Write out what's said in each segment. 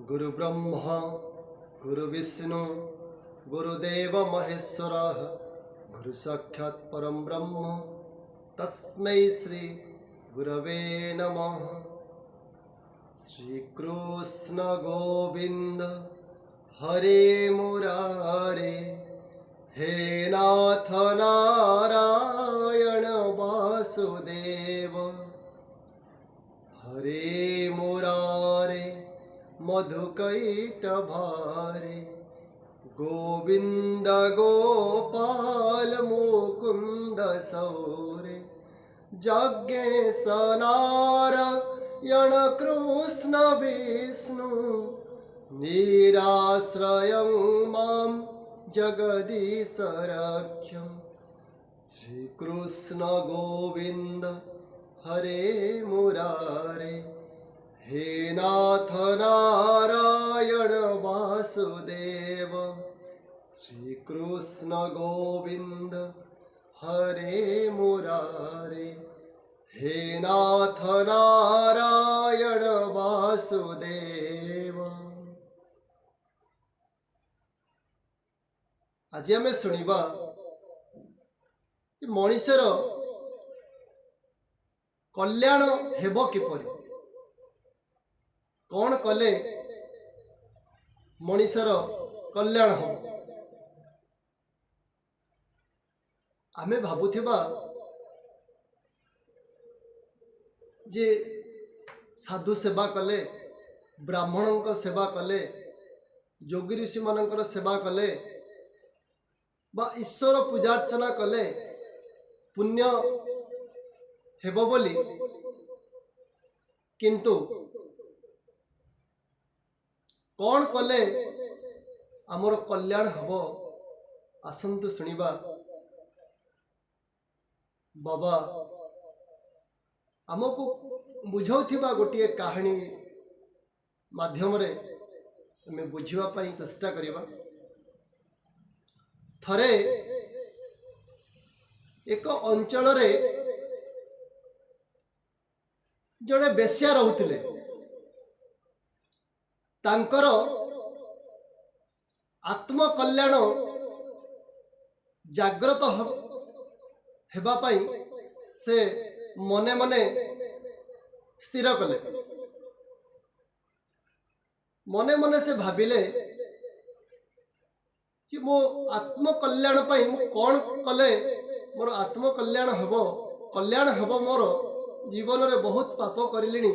गुरु ब्रह्मा गुरु विष्णु गुरुदेव महेश्वर गुरु साक्षात् परम ब्रह्म तस्मै श्री गुरवे नमः। श्री कृष्ण गोविंद हरे मुरारे हे नाथ नारायण वासुदेव हरे मुरारे मधुकैटभारे गोविंद गोपाल मुकुंद सौरे जज्ञेश नारायण कृष्ण विष्णु निराश्रयं मां जगदीश रक्ष्यं। श्री कृष्ण गोविंद हरे मुरारे हे नाथ नारायण वासुदेव श्री कृष्ण गोविंद हरे मुरारे हे नाथ नारायण वासुदेव। आज आम शुणा मनीषर कल्याण हेब किपरि, कौन कले मनीषर कल्याण हो। आमे भाबुथिबा जे साधु सेवा कले, ब्राह्मणों सेवा कले, योगी ऋषि मानकर सेवा कले बा ईश्वर पूजार्चना कले पुण्य हेब बोली, किंतु कौन कले आमर कल्याण हब आसंतु शुणिबा। बाबा आमको बुझाउथिबा गोटे कहानी माध्यम रे आमे बुझिबा पई चेष्टा करिबा। थरे एक अंचल रे जड़े बेश्या रहउथिले, तांकर आत्मकल्याण जाग्रत हेबा पई से मने मने स्थिर कले। मने मने से भाविले कि मो आत्मकल्याण पई मु कौन कले मोर आत्मकल्याण हेबो, कल्याण हेबो। मोर जीवन रे बहुत पाप करलिनी,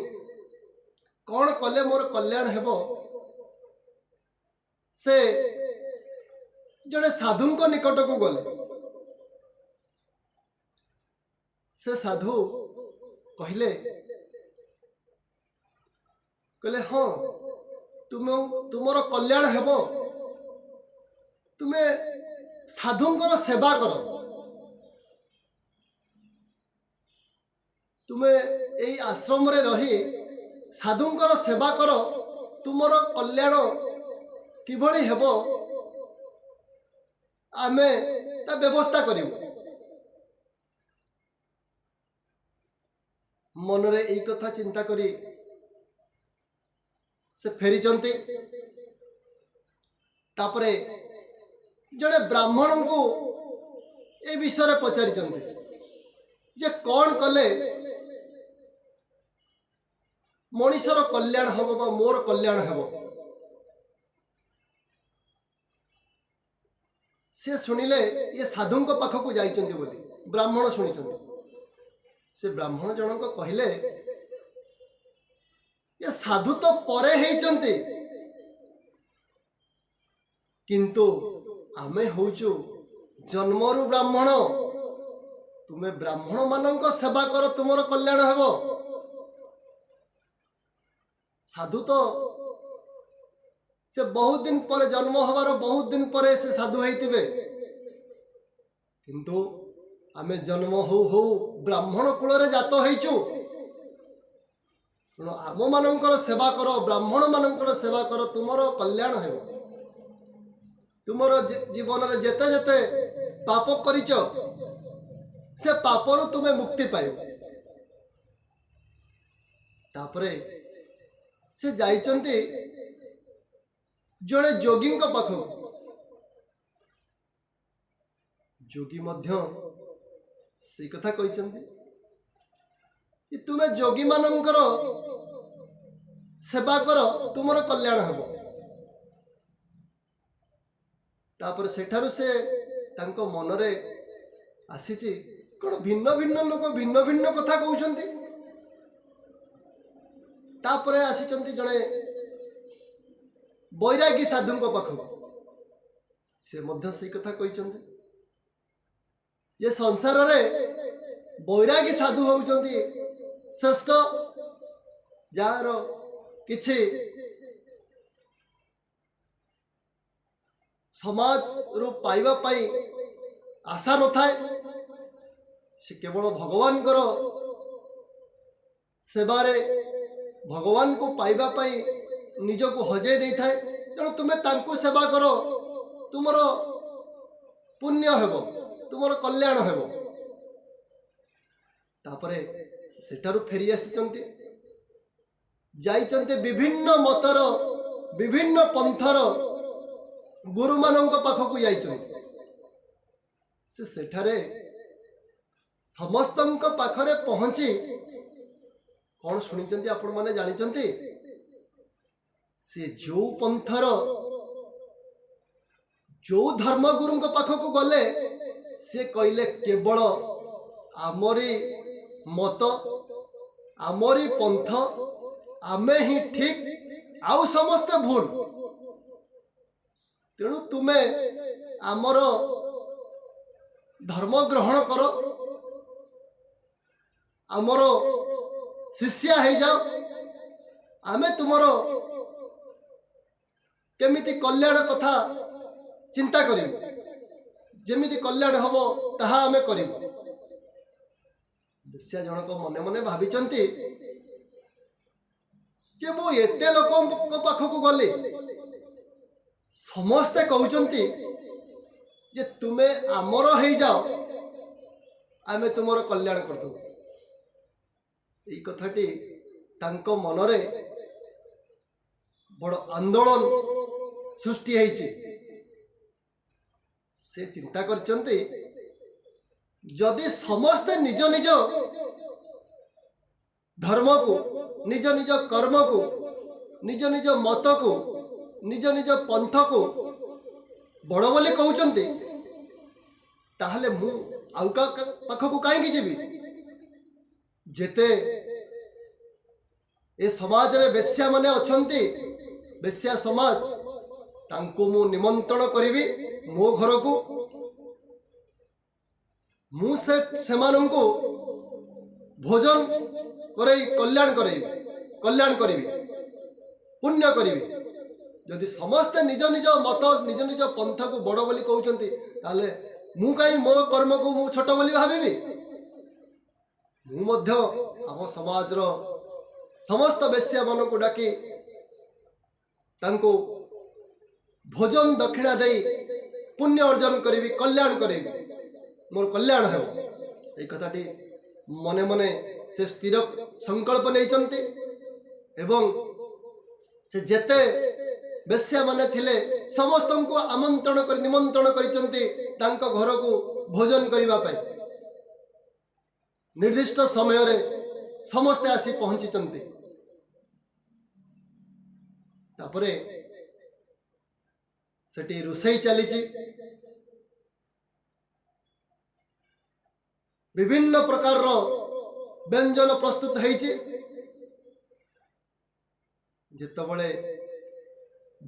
कौन कले मोर कल्याण हेबो। से जड़े साधु निकट को गले, से साधु कहले कहले हाँ तुमर कल्याण हेबो, तुमे साधुंकर सेवा कर, तुमे एई आश्रम रे रही साधुंकर सेवा कर, तुमर कल्याण किभଳି हेबो आमे ता व्यवस्था करिबो। मनरे एई कथा चिंता करी से फेरी चंती। तापरे जड़े ब्राह्मण को ए विषय पचारि चंती जे कौन कले मनीषर कल्याण हेबो बा मोर कल्याण हेबो। से शुणिले ये साधु पाखक जाइचंती बोली ब्राह्मण शुणिचंती। से ब्राह्मण जनक कहले ये साधु तो परे हेइचंती, किंतु आमे होचु जन्मरु ब्राह्मण, तुमे ब्राह्मण मानक सेवा कर तुमर कल्याण हेबो। साधु तो से बहुत दिन पर जन्म हबार बहुत दिन पर से साधु होइतिबे, किंतु आमे जन्म हो ब्राह्मण कुल रे जात होइचु। आम मानकर सेवा कर, ब्राह्मण मानकर सेवा कर, तुमर कल्याण हेबो। तुमर जीवन रे जेते जेते पाप करिच से पापरु तुमे मुक्ति पाइब। तापरे से जाइचंती जड़े जोगी पाखक जोगी से कथा कहते तुम्हें जोगी मानकर सेवा कर तुमर कल्याण हम तापर सेठारु से तांको मनरे आसीची कौन भिन्न भिन्न लोक भिन्न भिन्न कथा कहउछंती तापर आसीचंती जड़े बैरागी साधु पाखक से मध्य से कथा कहते ये संसार रे बैरागी साधु होउचंती श्रेष्ठ जार किछि समाज रू पाइबा पाई आशा न थाए से केवल भगवान करो सेवारे भगवान को पाइबा पाई निज को हजे दे थाए तेणु तुम्हें तांको सेवा करो तुमर पुण्य हेबो तुमर कल्याण हेबो तापरे सेठारु फेरी आसीचंती जाइचंती विभिन्न मतर विभिन्न पंथर गुरु मानक पाखक जाइचंती से सेठारे समस्तंक पाखरे पहुंची कौन शुणिचंती आपण माने जानिचंती से जो पंथर जो धर्मगुरु पाखक गले से कहले केवल आमरी मत आमरी पंथ आमे ही ठीक आउ समस्ते भूल तेणु तुम्हें आमर धर्म ग्रहण कर आमर शिष्य हो जाओ आमे तुमरो केमिति कल्याण कथा चिंता करिब जेमिति कल्याण हबो ताहा आमे करिब बेस्या जनक मने मने भाबिचंती जे मो एते लोक पाखक गले समस्ते कहउचंती जे तुमे आमर हो जाओ आमे तुमरो कल्याण कर दो এই কথাটি তাঙ্ক মনরে বড় আন্দোলন সৃষ্টি হয়েছে সে চিন্তা করছন্তি যদি সমস্তে নিজ নিজ ধর্মকু নিজ নিজ কর্মকু নিজ নিজ মতকু নিজ নিজ পন্থকু বড় বলে কହୁଛନ୍ତି তাহলে মু আউ কা পাখকু কাইকি ଯିବି जेते ए समाज रे बेस्या माने अछंती बेस्या समाज तांको मु निमंत्रण करिवि मो घर को मु से सेमानन को भोजन करे कल्याण करिवि पुण्य करिवि जदि समस्त निज निज मत निज निज पंथ को बड़ बोली कहउचंती ताले मु काई मो कर्म को मु छोट बोली भाबिबि आम समाज समस्त बेस्या मन को डाकी भोजन दक्षिणा दे पुण्य अर्जन करी कल्याण करी मोर कल्याण है ये कथाटी मने मने से स्थिर संकल्प नहीं एवं से जेते बेस्या माने थिले समस्त को आमंत्रण कर निमंत्रण करिसंती तांको घर को भोजन करिबा पाई निर्दिष्ट समय रे समस्ते आसी पहुंची तापरे सेठी रुसई चली विभिन्न प्रकार रो व्यंजन प्रस्तुत होइछि जेतबळे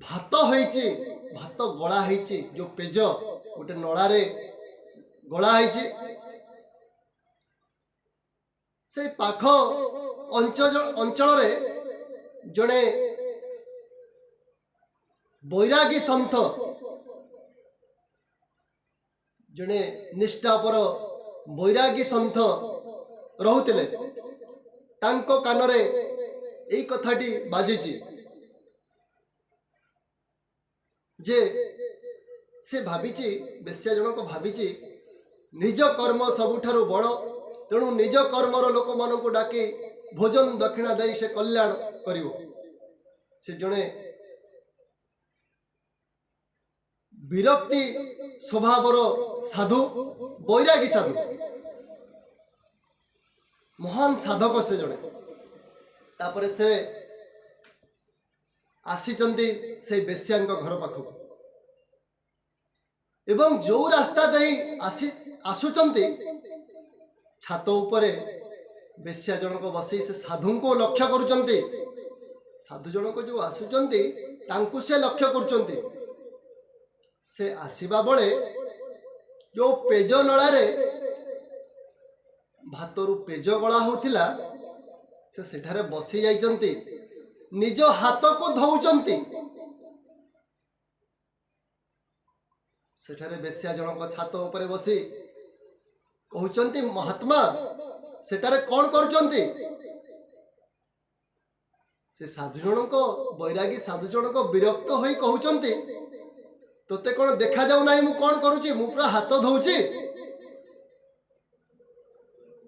भात होइछि भात गळा होइछि जो पेज गोटे नळा रे गळा होइछि से पाख अंचल रे जड़े बैरागी संत जड़े निष्ठापर बैरागी संत रोते तांको कानरे यही कथाटी बाजी जे से भावी बेस्या जनक भावी निज कर्म सबुठारु बड़ तेणु निज कर्मर लोक मान को डाकी भोजन दक्षिणा दे से कल्याण करिवो से जणे विरक्ति स्वभावर साधु बैरागी साधु महान साधक से जड़े तापर से आसीचंती से बेश्या घर पाखक एवं जो रास्ता दे आसुचंती छात उपरे बेश्या जनक बसी से साधु को लक्ष्य करुचंती साधु जनक जो आसुचंती तांकु से लक्ष्य करुचंती से आसीबा बळे जो पेज नळारे भातरु पेज गला होतिला से सेठारे बसी जाइचंती निज हाथ को धौचंती सेठारे बेश्या जनक छात उपरे बसी कहउचंती महात्मा सेठारे कौन करुचंती से साधु जनक बैरागी साधु जनक विरक्त होई कहउचंती तोते कौन देखा जाऊ ना मु कौन करुची मु पूरा हाथ धोउची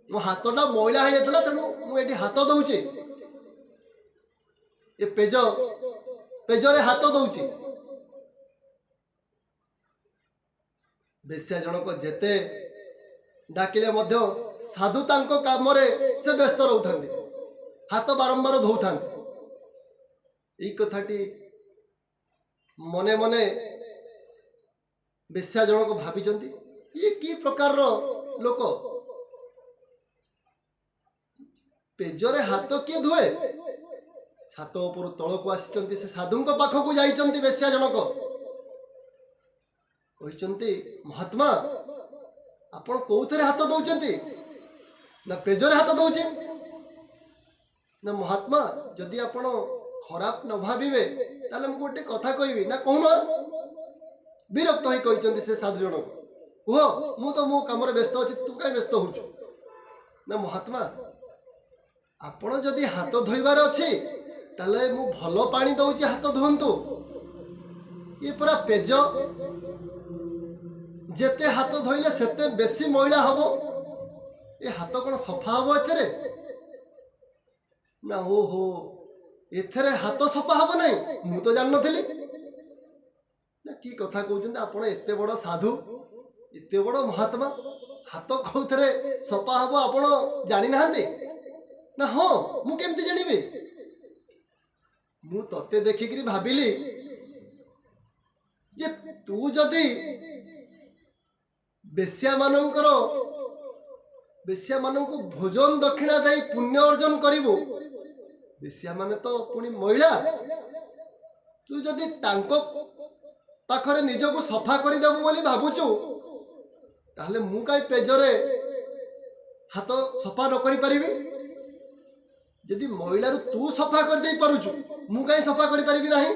मो हाथटा मैला हो जाता तेणु मुझे हाथ दौची ये पेजरे हाथ दौची बेश्या जनक जेते डाकिले मध्य साधु तांको कामरे से व्यस्त रहउथांती हाथ बारंबार धोउथांती ई कथाटी मने मने बेश्या जनक भाविचंती ये की प्रकार लोक पेजरे हाथ किए धुए छात उपर तल को आसी से साधु पाखक जाइचंती बेश्या जनक कहते महात्मा आपण कौथे हाथ दौरान ना पेजरे हाथ दौचे ना महात्मा जदि आपण खराब न भावे ताले मुझे गोटे कथा कहबी ना कहून विरक्त होई कहते से साधु जनक कह मु तो मो काम व्यस्त अच्छी तू कहीं व्यस्त होचु ना महात्मा आपण जदि हाथ धोइबार अच्छी ताले मु भल पानी दउची हाथ धोंतु ये पूरा पेज जेते हाथ धोइले सेते बेसी मैला हबो ये हाथ कौन सफा हबो एथरे ना ओहो एथरे हाथ सफा हबो नहीं मु तो जान नथिली ना की कथा कहउछन आपण एते बड़ साधु एते बड़ महात्मा हाथ कौथरे सफा हबो आपण जानि नाहंती ना हाँ मु केमती जानिबी मु तते देखिकरी भाबिली जे तू जदि बेश्या मानंको भोजन दक्षिणा दे पुण्य अर्जन करिवु बेश्या माने तो पुणी महिला तू जदि तांको पाखरे निजको सफा कर देबु बोली भाबुचु ताहले मु काई पेजरे हाथ सफा न करि परिबी जदि महिला तू सफा कर दे पारुचु मु काई सफा करि परिबी नाही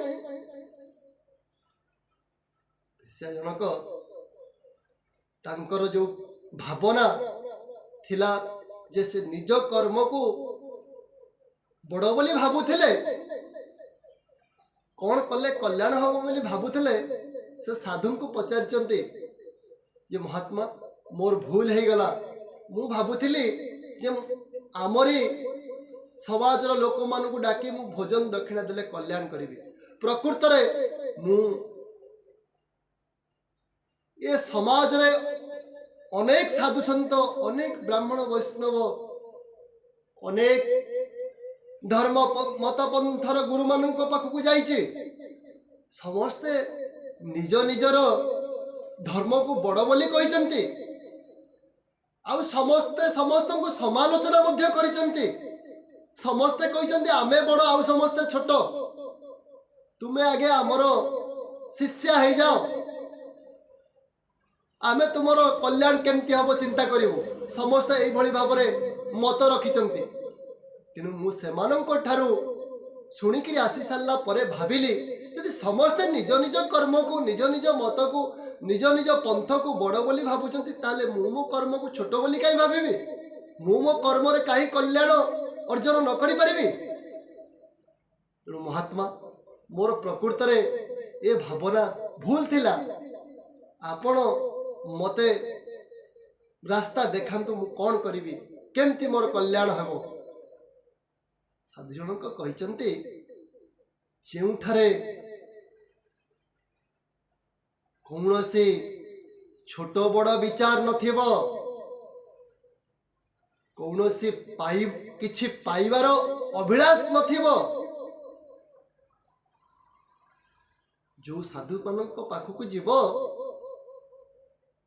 बेश्या जनक तांकर जो भावना थिला जे से निज कर्म को बड़ बोली भाबुथिले कौन कले कल्याण हबो बोली भाबुथिले से साधु को पचारचंती जे महात्मा मोर भूल हे गला मु भाबुथिली जे आमरी समाज लोक मान को डाकी मु भोजन दक्षिणा देले कल्याण करिवि प्रकृत रे मु ये समाज रे अनेक साधु संत अनेक ब्राह्मण वैष्णव अनेक धर्म मत पंथर गुरु मान पाखक जाइए समस्ते निज निजर धर्म को बड़ बोली कहते आउ समस्ते समस्त को समालोचना मध्य करिसेंती समस्ते कहते आमे बड़ आउ समस्ते छोट तुमे आगे आमर शिष्या हो जाओ आमे तुमर कल्याण केमती हम चिंता करूँ समस्ते यही भाव में मत रखिंट तेणु मुझे शुणिकी आसी सारा पर भाविली यदि समस्ते निज निज कर्म को निज निज मत को निज निज पंथ को बड़ बोली भावुंट ताले मो कर्म को छोट बोली कहीं भावी मो कर्म कहीं कल्याण अर्जन न करि परिबी तेणु महात्मा मोर प्रकृत रे ए भावना भूल थिला आपण मते रास्ता देखांतु मु कौन करिवि केमती मोर कल्याण हबो साधु जनक कहिचंती जेउठारे କୌଣସି ଛୋଟ ବଡ଼ ବିଚାର ନଥିବ, କୌଣସି କିଛି ପାଇବାର ଅଭିଳାଷ ନଥିବ। ଯେଉଁ ସାଧୁମାନଙ୍କ ପାଖକୁ ଯିବ,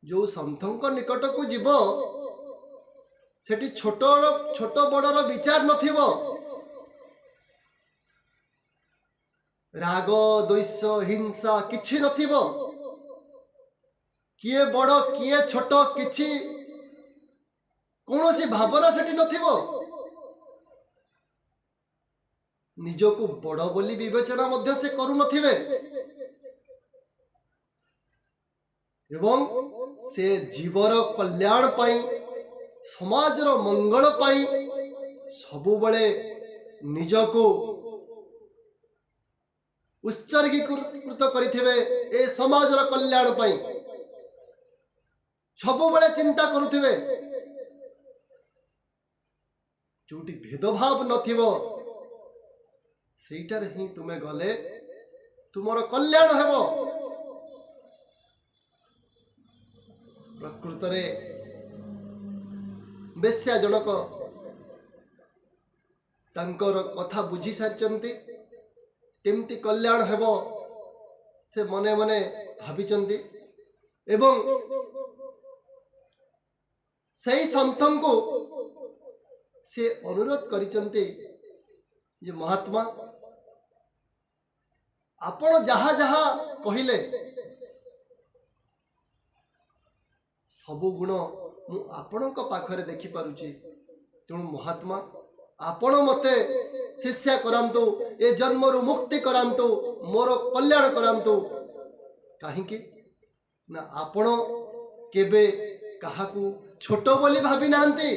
ଯେଉଁ ସନ୍ଥଙ୍କ ନିକଟକୁ ଯିବ, ସେଠି ଛୋଟ ବଡ଼ର ବିଚାର ନଥିବ। ରାଗ ଦ୍ୱେଷ ହିଂସା କିଛି ନଥିବ। କିଏ ବଡ଼ କିଏ ଛୋଟ କିଛି କୌଣସି ଭାବନା ସେଠି ନଥିବ। ନିଜକୁ ବଡ଼ ବୋଲି ବିବେଚନା ମଧ୍ୟ ସେ କରୁନଥିବେ ଏବଂ ସେ ଜୀବର କଲ୍ୟାଣ ପାଇଁ, ସମାଜର ମଙ୍ଗଳ ପାଇଁ ସବୁବେଳେ ନିଜକୁ ଉତ୍ସର୍ଗୀକୃତ କରିଥିବେ। ଏ ସମାଜର କଲ୍ୟାଣ ପାଇଁ ସବୁବେଳେ ଚିନ୍ତା କରୁଥିବେ। ଯୋଉଠି ଭେଦଭାବ ନଥିବ, ସେଇଟାରେ ହିଁ ତୁମେ ଗଲେ ତୁମର କଲ୍ୟାଣ ହେବ। ପ୍ରକୃତରେ ବେଶ୍ୟା ଜଣକ ତାଙ୍କର କଥା ବୁଝି ସାରିଛନ୍ତି, କେମିତି କଲ୍ୟାଣ ହେବ ସେ ମନେ ମନେ ଭାବିଛନ୍ତି ଏବଂ ସେହି ସନ୍ଥଙ୍କୁ ସେ ଅନୁରୋଧ କରିଛନ୍ତି ଯେ ମହାତ୍ମା, ଆପଣ ଯାହା ଯାହା କହିଲେ ସବୁ ଗୁଣ ମୁଁ ଆପଣଙ୍କ ପାଖରେ ଦେଖିପାରୁଛି। ତେଣୁ ମହାତ୍ମା, ଆପଣ ମୋତେ ଶିକ୍ଷା କରାନ୍ତୁ, ଏ ଜନ୍ମରୁ ମୁକ୍ତି କରାନ୍ତୁ, ମୋର କଲ୍ୟାଣ କରାନ୍ତୁ। କାହିଁକି ନା ଆପଣ କେବେ କାହାକୁ ଛୋଟ ବୋଲି ଭାବି ନାହାନ୍ତି,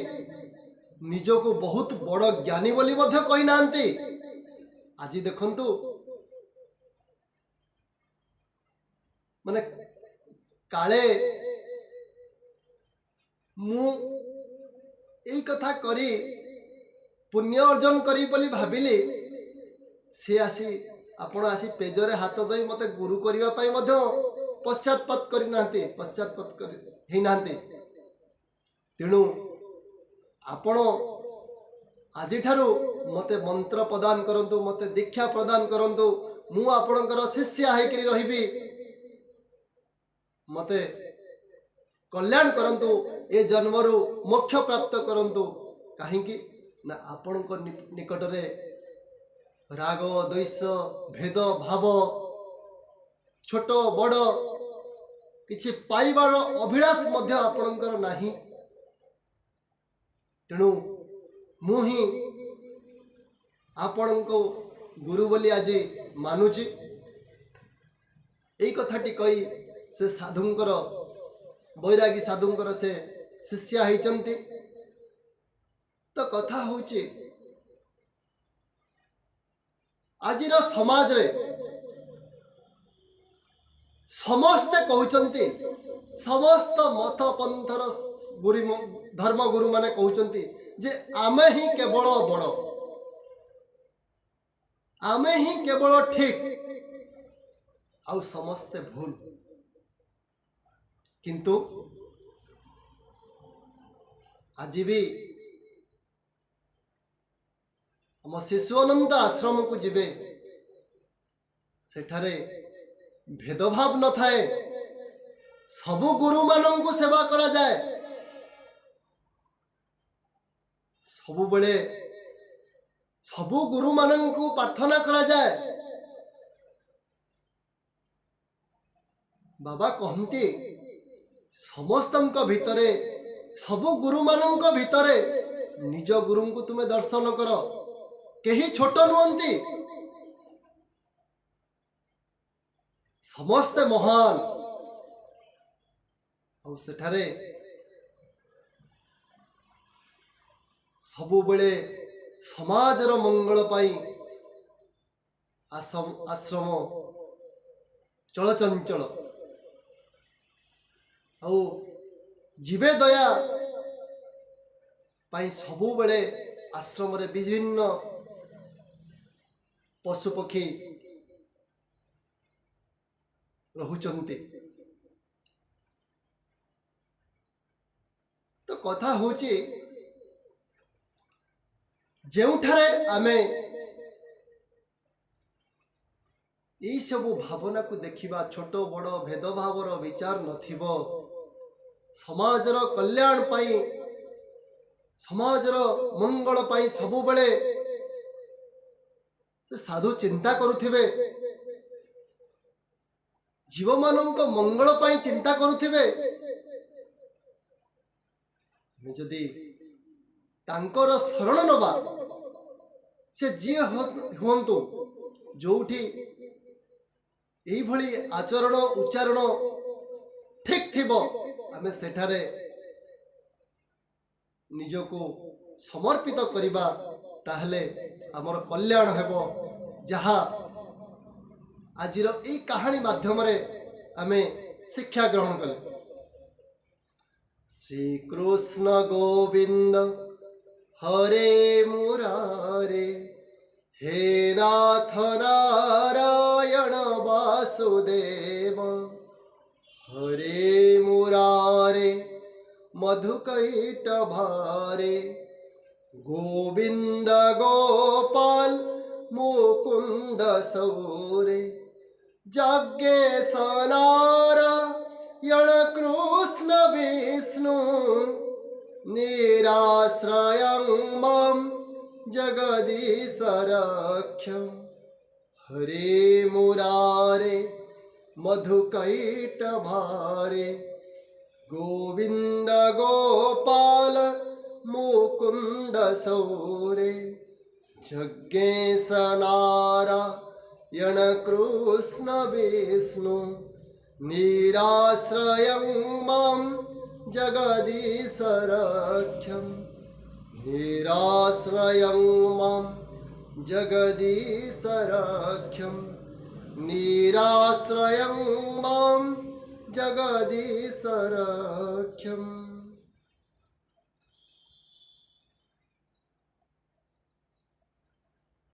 ନିଜକୁ ବହୁତ ବଡ଼ ଜ୍ଞାନୀ ବୋଲି ମଧ୍ୟ କହିନାହାନ୍ତି। ଆଜି ଦେଖନ୍ତୁ, ମାନେ କାଳେ ମୁଁ ଏଇ କଥା କରି ପୁଣ୍ୟ ଅର୍ଜନ କରି ବୋଲି ଭାବିଲି, ସେ ଆପଣ ଆସି ପେଜରେ ହାତ ଦେଇ ମୋତେ ଗୁରୁ କରିବା ପାଇଁ ମଧ୍ୟ ପଶ୍ଚାତପଦ ହେଇନାହାନ୍ତି। ତେଣୁ ଆପଣ ଆଜିଠାରୁ ମୋତେ ମନ୍ତ୍ର ପ୍ରଦାନ କରନ୍ତୁ, ମୋତେ ଦୀକ୍ଷା ପ୍ରଦାନ କରନ୍ତୁ, ମୁଁ ଆପଣଙ୍କର ଶିଷ୍ୟ ହେଇକରି ରହିବି। ମୋତେ କଲ୍ୟାଣ କରନ୍ତୁ, ଏ ଜନ୍ମରୁ ମୋକ୍ଷ ପ୍ରାପ୍ତ କରନ୍ତୁ। କାହିଁକି ନା ଆପଣଙ୍କ ନିକଟରେ ରାଗ ଦ୍ୱେଷ ଭେଦ ଭାବ, ଛୋଟ ବଡ଼ କିଛି ପାଇବାର ଅଭିଳାଷ ମଧ୍ୟ ଆପଣଙ୍କର ନାହିଁ। ତେଣୁ ମୁଁ ହିଁ ଆପଣଙ୍କୁ ଗୁରୁ ବୋଲି ଆଜି ମାନୁଛି। ଏଇ କଥାଟି କହି ସେ ସାଧୁଙ୍କର, ବୈରାଗୀ ସାଧୁଙ୍କର ସେ ଶିଷ୍ୟ ହେଇଛନ୍ତି। ତ କଥା ହଉଛି, ଆଜିର ସମାଜରେ ସମସ୍ତେ କହୁଛନ୍ତି, ସମସ୍ତ ମତ ପନ୍ଥର ଧର୍ମଗୁରୁ ମାନେ କହୁଛନ୍ତି ଯେ ଆମେ ହିଁ କେବଳ ବଡ଼, ଆମେ ହିଁ କେବଳ ଠିକ, ଆଉ ସମସ୍ତେ ଭୁଲ। କିନ୍ତୁ ଆଜି ବି ଆମ ଶିଶୁ ଅନନ୍ତ ଆଶ୍ରମକୁ ଯିବେ, ସେଠାରେ ଭେଦଭାବ ନଥାଏ, ସବୁ ଗୁରୁମାନଙ୍କୁ ସେବା କରାଯାଏ। ସବୁବେଳେ ସବୁ ଗୁରୁମାନଙ୍କୁ ପ୍ରାର୍ଥନା କରାଯାଏ। ବାବା କହନ୍ତି, ସମସ୍ତଙ୍କ ଭିତରେ, ସବୁ ଗୁରୁମାନଙ୍କ ଭିତରେ ନିଜ ଗୁରୁଙ୍କୁ ତୁମେ ଦର୍ଶନ କର। କେହି ଛୋଟ ନୁହନ୍ତି, ସମସ୍ତେ ମହାନ। ଆଉ ସେଠାରେ ସବୁବେଳେ ସମାଜର ମଙ୍ଗଳ ପାଇଁ ଆଶ୍ରମ ଚଳଚଞ୍ଚଳ। ଆଉ ଜୀବେ ଦୟା ପାଇଁ ସବୁବେଳେ ଆଶ୍ରମରେ ବିଭିନ୍ନ ପଶୁପକ୍ଷୀ ରହୁଛନ୍ତି। तो कथा होची जेउठारे आमे यही सबू भावना को देखिबा छोट बड़ भेदभावर विचार नथिब समाजर कल्याण पाई समाजर मंगल पाई सबु बेले साधु चिंता करुथिबे जीव मानक मंगल पाई चिंता करुथिबे जदि तांकर शरण नबा से जी हुंतु जोठी यही भली आचरण उच्चारण ठीक थिबो आमे सेठारे निजको समर्पित करिबा ताहले हमर कल्याण हेबो जहा आजिर ए कहानी माध्यम रे आमे शिक्षा ग्रहण कले। श्री कृष्ण गोविंद हरे मुरारे हे नाथ नारायण वासुदेव हरे मुरारे मधुकैटभारे गोविंद गोपाल मुकुंद सौरे जज्ञेश नारायण कृष्ण विष्णु निराश्रयं मां जगदीश रक्ष हरे मुरारे मधुकैटभारे गोविंद गोपाल मुकुंद सौरे जज्ञेश नारायण कृष्ण विष्णु निराश्रयं मां जगदीश रक्ष निराश्रयं मां जगदीश रक्ष निराश्रयं मां जगदीश रक्ष।